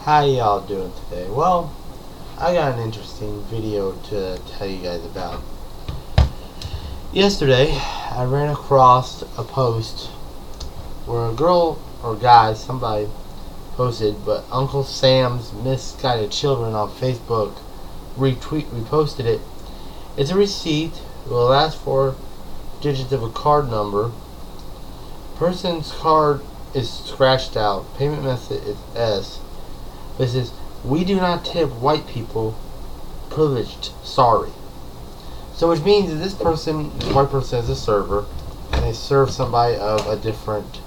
How y'all doing today? Well, I got an interesting video to tell you guys about. Yesterday, I ran across a post where a girl or guy, somebody posted, but Uncle Sam's Misguided Children on Facebook reposted it. It's a receipt with the last four digits of a card number. Person's card is scratched out. Payment method is S. This is, we do not tip white people, privileged, sorry. So which means that this white person is a server, and they serve somebody of a different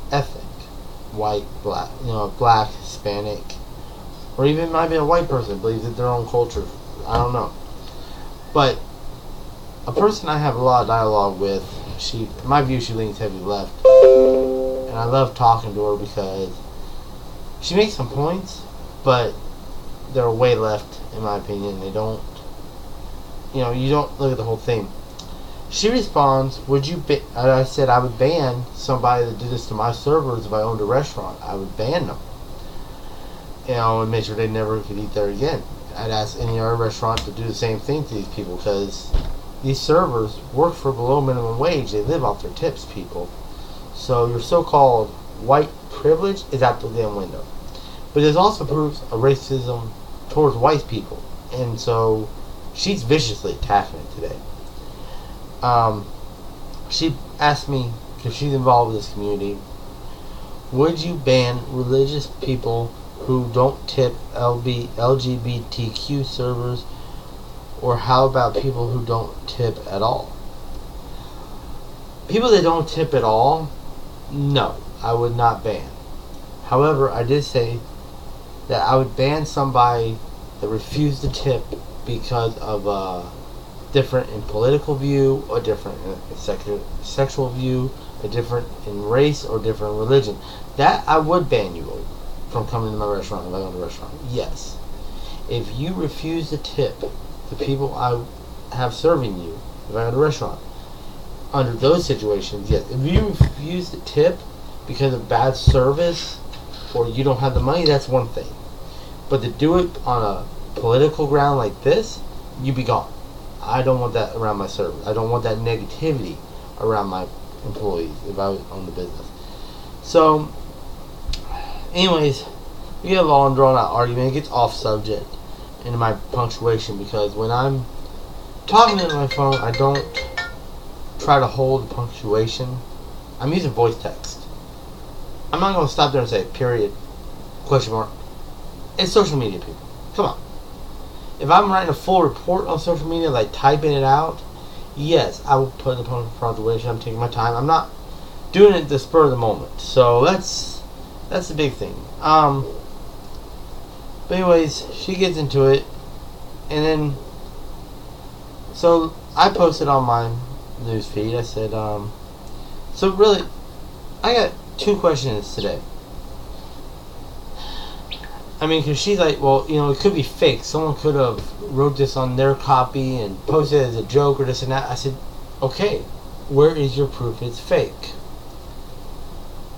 ethnic. White, black, black, Hispanic, or even might be a white person, believes in their own culture. I don't know. But a person I have a lot of dialogue with, in my view, she leans heavy left. And I love talking to her because she makes some points, but they're way left, in my opinion. They don't, you don't look at the whole thing. She responds, I said I would ban somebody that did this to my servers if I owned a restaurant. I would ban them. And make sure they never could eat there again. I'd ask any other restaurant to do the same thing to these people because these servers work for below minimum wage. They live off their tips, people. So your so-called white privilege is out the damn window. But there's also proofs of racism towards white people. And so she's viciously attacking it today. She asked me, because she's involved with this community, would you ban religious people who don't tip LGBTQ servers, or how about people who don't tip at all? People that don't tip at all, no, I would not ban. However, I did say that I would ban somebody that refused to tip because of a different in political view, or different in sexual view, a different in race, or different in religion. That I would ban you from coming to my restaurant if I own a restaurant. Yes. If you refuse to tip the people I have serving you if I own a restaurant, under those situations, yes. If you refuse to tip because of bad service or you don't have the money, that's one thing. But to do it on a political ground like this, you be gone. I don't want that around my service. I don't want that negativity around my employees if I own the business. So, anyways, we have a long drawn out argument. It gets off subject into my punctuation because when I'm talking into my phone, I don't try to hold the punctuation. I'm using voice text. I'm not going to stop there and say period, question mark. It's social media, people. Come on. If I'm writing a full report on social media, like typing it out, yes, I will put the punctuation. I'm taking my time. I'm not doing it at the spur of the moment. So that's the big thing. But anyways, she gets into it, and then so I posted on my news feed. I said, so really, I got two questions today. I mean, because she's like, well, it could be fake. Someone could have wrote this on their copy and posted it as a joke or this and that. I said, okay, where is your proof it's fake?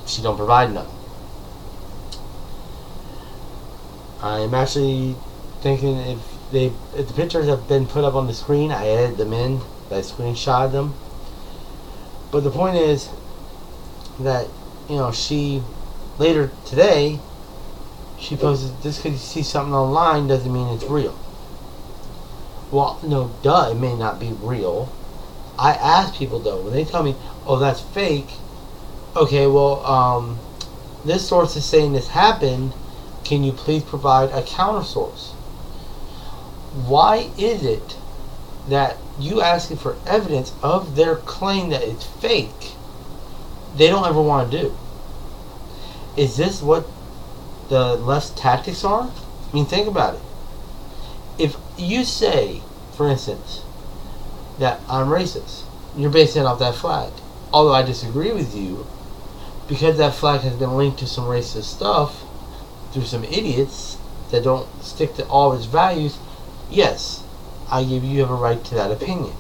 She don't provide none. I am actually thinking if the pictures have been put up on the screen, I added them in, I screenshotted them. But the point is that, she, later today, she posted, just because you see something online doesn't mean it's real. Well, no, duh, it may not be real. I ask people, though, when they tell me, oh, that's fake, okay, well, this source is saying this happened, can you please provide a counter source? Why is it that you asking for evidence of their claim that it's fake, they don't ever want to do? Is this what the left's tactics are? I mean, think about it. If you say, for instance, that I'm racist, you're basing it off that flag. Although I disagree with you, because that flag has been linked to some racist stuff through some idiots that don't stick to all of its values, yes, you have a right to that opinion.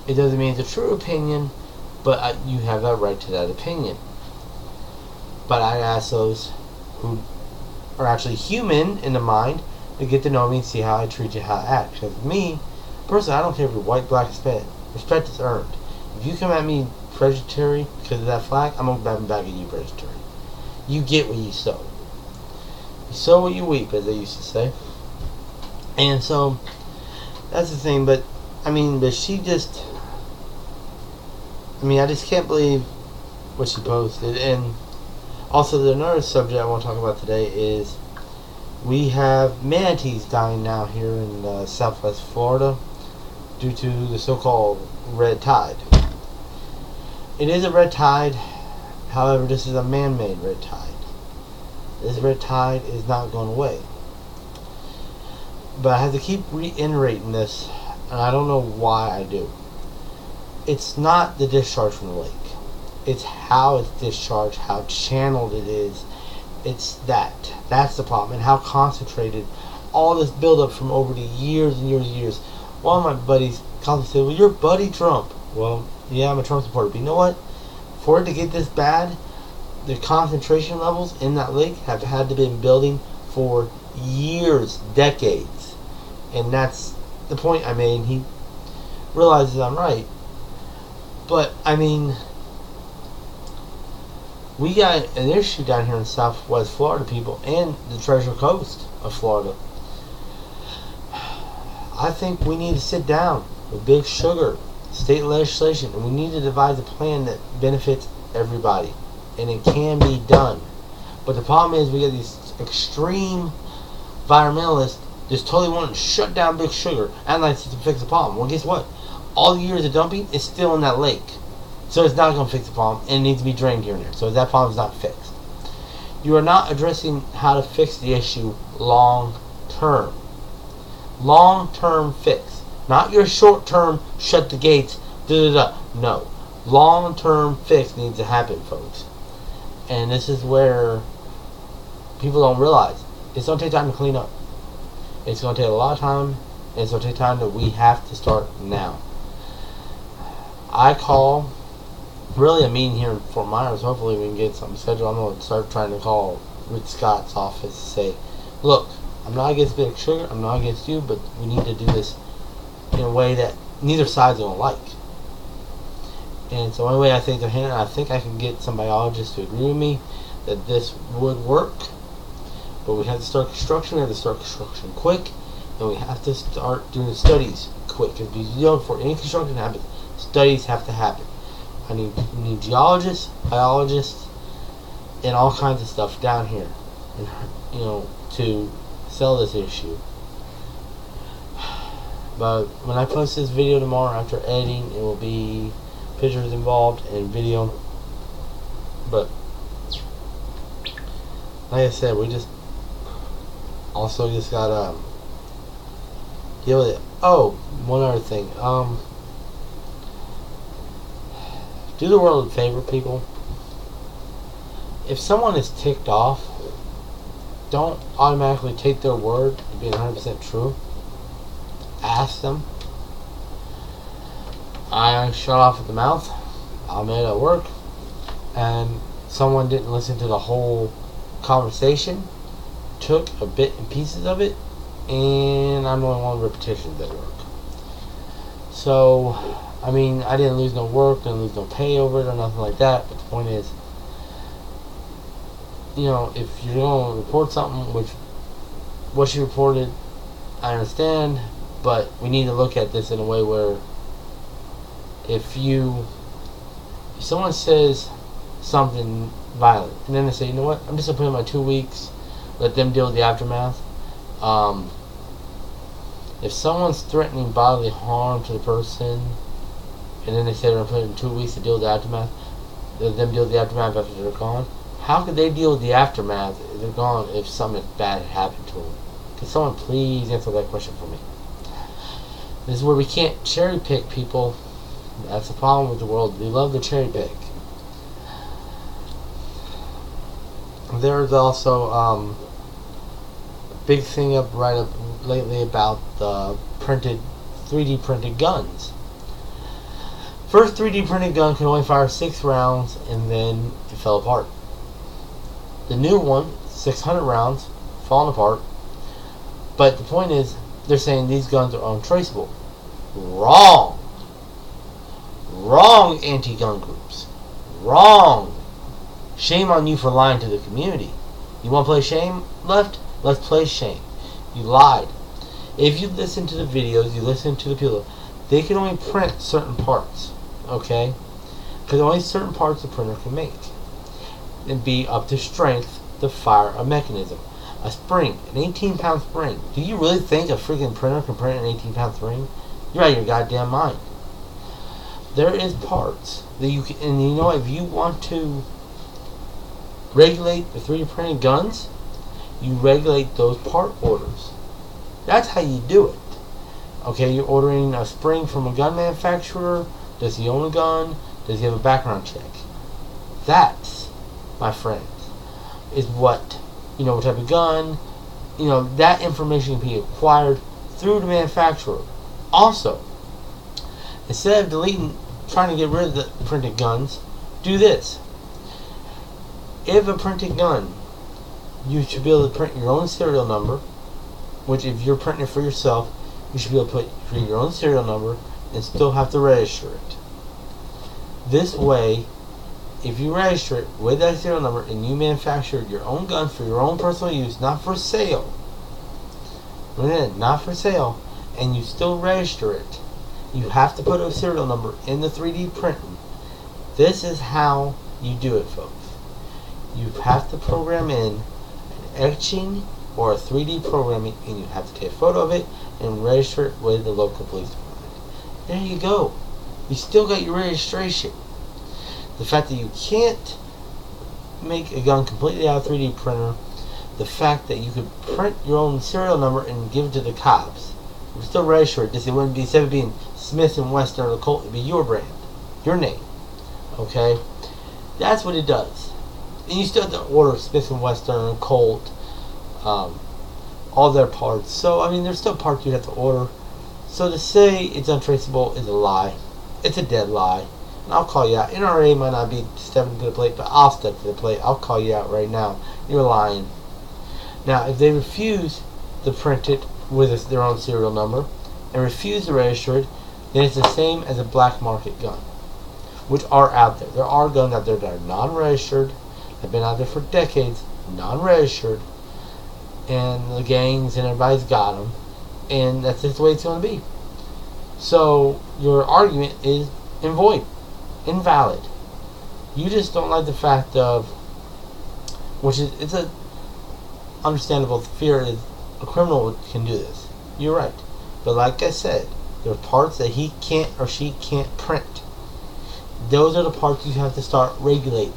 It doesn't mean it's a true opinion, but you have that right to that opinion. But I ask those who are actually human in the mind to get to know me and see how I treat you, how I act. Because me, personally, I don't care if you're white, black, Hispanic. Respect is earned. If you come at me predatory because of that flag, I'm going to come back at you predatory. You get what you sow. You sow what you reap, as they used to say. And so, that's the thing. But she just... I just can't believe what she posted. And also, another subject I want to talk about today is we have manatees dying now here in Southwest Florida due to the so-called red tide. It is a red tide, however, this is a man-made red tide. This red tide is not going away. But I have to keep reiterating this, and I don't know why I do. It's not the discharge from the lake. It's how it's discharged, how channeled it is. It's that. That's the problem. And how concentrated all this buildup from over the years and years and years. One of my buddies constantly said, well, you're Buddy Trump. Well, yeah, I'm a Trump supporter. But you know what? For it to get this bad, the concentration levels in that lake have had to been building for years, decades. And that's the point I made. He realizes I'm right. But, we got an issue down here in Southwest Florida, people, and the Treasure Coast of Florida. I think we need to sit down with Big Sugar, state legislation, and we need to devise a plan that benefits everybody. And it can be done. But the problem is we got these extreme environmentalists just totally want to shut down Big Sugar and like to fix the problem. Well, guess what? All the years of dumping is still in that lake. So it's not going to fix the problem, and it needs to be drained here and there. So that problem is not fixed. You are not addressing how to fix the issue long term. Long term fix. Not your short term, shut the gates, No. Long term fix needs to happen, folks. And this is where people don't realize. It's going to take time to clean up. It's going to take a lot of time, and it's going to take time that we have to start now. I call really a meeting here in Fort Myers. Hopefully we can get something scheduled. I'm going to start trying to call Rich Scott's office and say, look, I'm not against Big Sugar, I'm not against you, but we need to do this in a way that neither side's going to like. And it's the only way I think I think I can get some biologists to agree with me that this would work. But we have to start construction, we have to start construction quick, and we have to start doing studies quick. Because before any construction happens, studies have to happen. I need geologists, biologists, and all kinds of stuff down here, and, to sell this issue. But when I post this video tomorrow after editing, it will be pictures involved and video. But like I said, we just gotta deal with it. Oh, one other thing. Do the world a favor, people. If someone is ticked off, don't automatically take their word to being 100% true. Ask them. I shut off at the mouth. I'm at work, and someone didn't listen to the whole conversation. Took a bit and pieces of it, and I'm the only one repetitions at work. So, I didn't lose no work, didn't lose no pay over it or nothing like that, but the point is, if you're going to report something, which what you reported, I understand, but we need to look at this in a way where if someone says something violent, and then they say, you know what, I'm just going to put in my 2 weeks, let them deal with the aftermath. If someone's threatening bodily harm to the person, and then they say they're going to put in 2 weeks to deal with the aftermath, let them deal with the aftermath after they're gone. How could they deal with the aftermath if they're gone if something bad had happened to them? Can someone please answer that question for me? This is where we can't cherry pick people. That's the problem with the world. They love to cherry pick. There's also a big thing up lately about the 3D printed guns. First 3D printed gun could only fire 6 rounds, and then it fell apart. The new one, 600 rounds, falling apart. But the point is, they're saying these guns are untraceable. Wrong. Wrong, anti-gun groups. Wrong. Shame on you for lying to the community. You want to play shame, left? Let's play shame. You lied. If you listen to the videos, you listen to the people, they can only print certain parts. Okay? Because only certain parts the printer can make. And be up to strength to fire a mechanism. A spring, an 18-pound spring. Do you really think a freaking printer can print an 18-pound spring? You're out of your goddamn mind. There is parts that you can, and you know, if you want to regulate the 3D printed guns, you regulate those part orders. That's how you do it. Okay, you're ordering a spring from a gun manufacturer. Does he own a gun? Does he have a background check? That, my friends, is what type of gun, that information can be acquired through the manufacturer. Also, instead of trying to get rid of the printed guns, do this. If a printed gun, you should be able to print your own serial number, which if you're printing it for yourself, you should be able to put your own serial number and still have to register it. This way, if you register it with that serial number and you manufacture your own guns for your own personal use, not for sale, not for sale, and you still register it, you have to put a serial number in the 3D printing. This is how you do it, folks. You have to program in an etching or a 3D programming, and you have to take a photo of it and register it with the local police department. There you go. You still got your registration. The fact that you can't make a gun completely out of 3D printer, the fact that you could print your own serial number and give it to the cops, you still register it. It wouldn't be, instead of being Smith and Wesson or the Colt, it'd be your brand, your name. Okay, that's what it does. And you still have to order Smith and Wesson and Colt, all their parts. So I mean, there's still parts you have to order. So to say it's untraceable is a lie. It's a dead lie. And I'll call you out. NRA might not be stepping to the plate, but I'll step to the plate. I'll call you out right now. You're lying. Now, if they refuse to print it with their own serial number and refuse to register it, then it's the same as a black market gun, which are out there. There are guns out there that are non-registered, have been out there for decades, non-registered, and the gangs and everybody's got them, and that's just the way it's going to be. So your argument is invalid. You just don't like the fact of, it's a understandable fear is a criminal can do this. You're right. But like I said, there are parts that he can't or she can't print. Those are the parts you have to start regulating.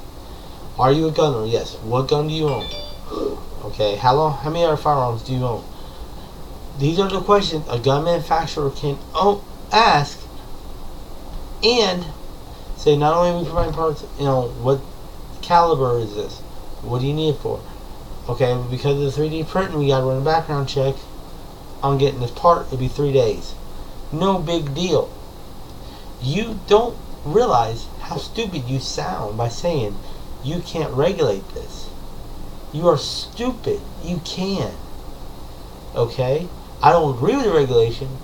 Are you a gunner? Yes. What gun do you own? Okay. How many other firearms do you own? These are the questions a gun manufacturer can ask, and say, not only are we providing parts, what caliber is this? What do you need it for? Okay, because of the 3D printing, we gotta run a background check on getting this part. It'll be 3 days. No big deal. You don't realize how stupid you sound by saying you can't regulate this. You are stupid. You can. Okay? I don't agree with the regulation.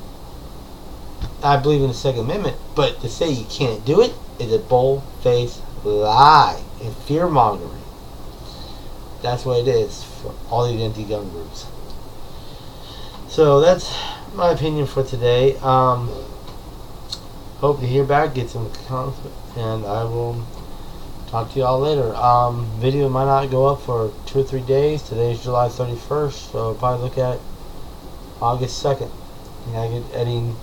I believe in the Second Amendment, but to say you can't do it is a bold-faced lie and fear-mongering. That's what it is for all these anti-gun groups. So that's my opinion for today. Hope to hear back, get some comments, and I will talk to you all later. Video might not go up for 2 or 3 days. Today's July 31st, so I'll probably look at August 2nd. And I get editing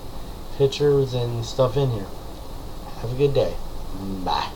pictures and stuff in here. Have a good day. Bye.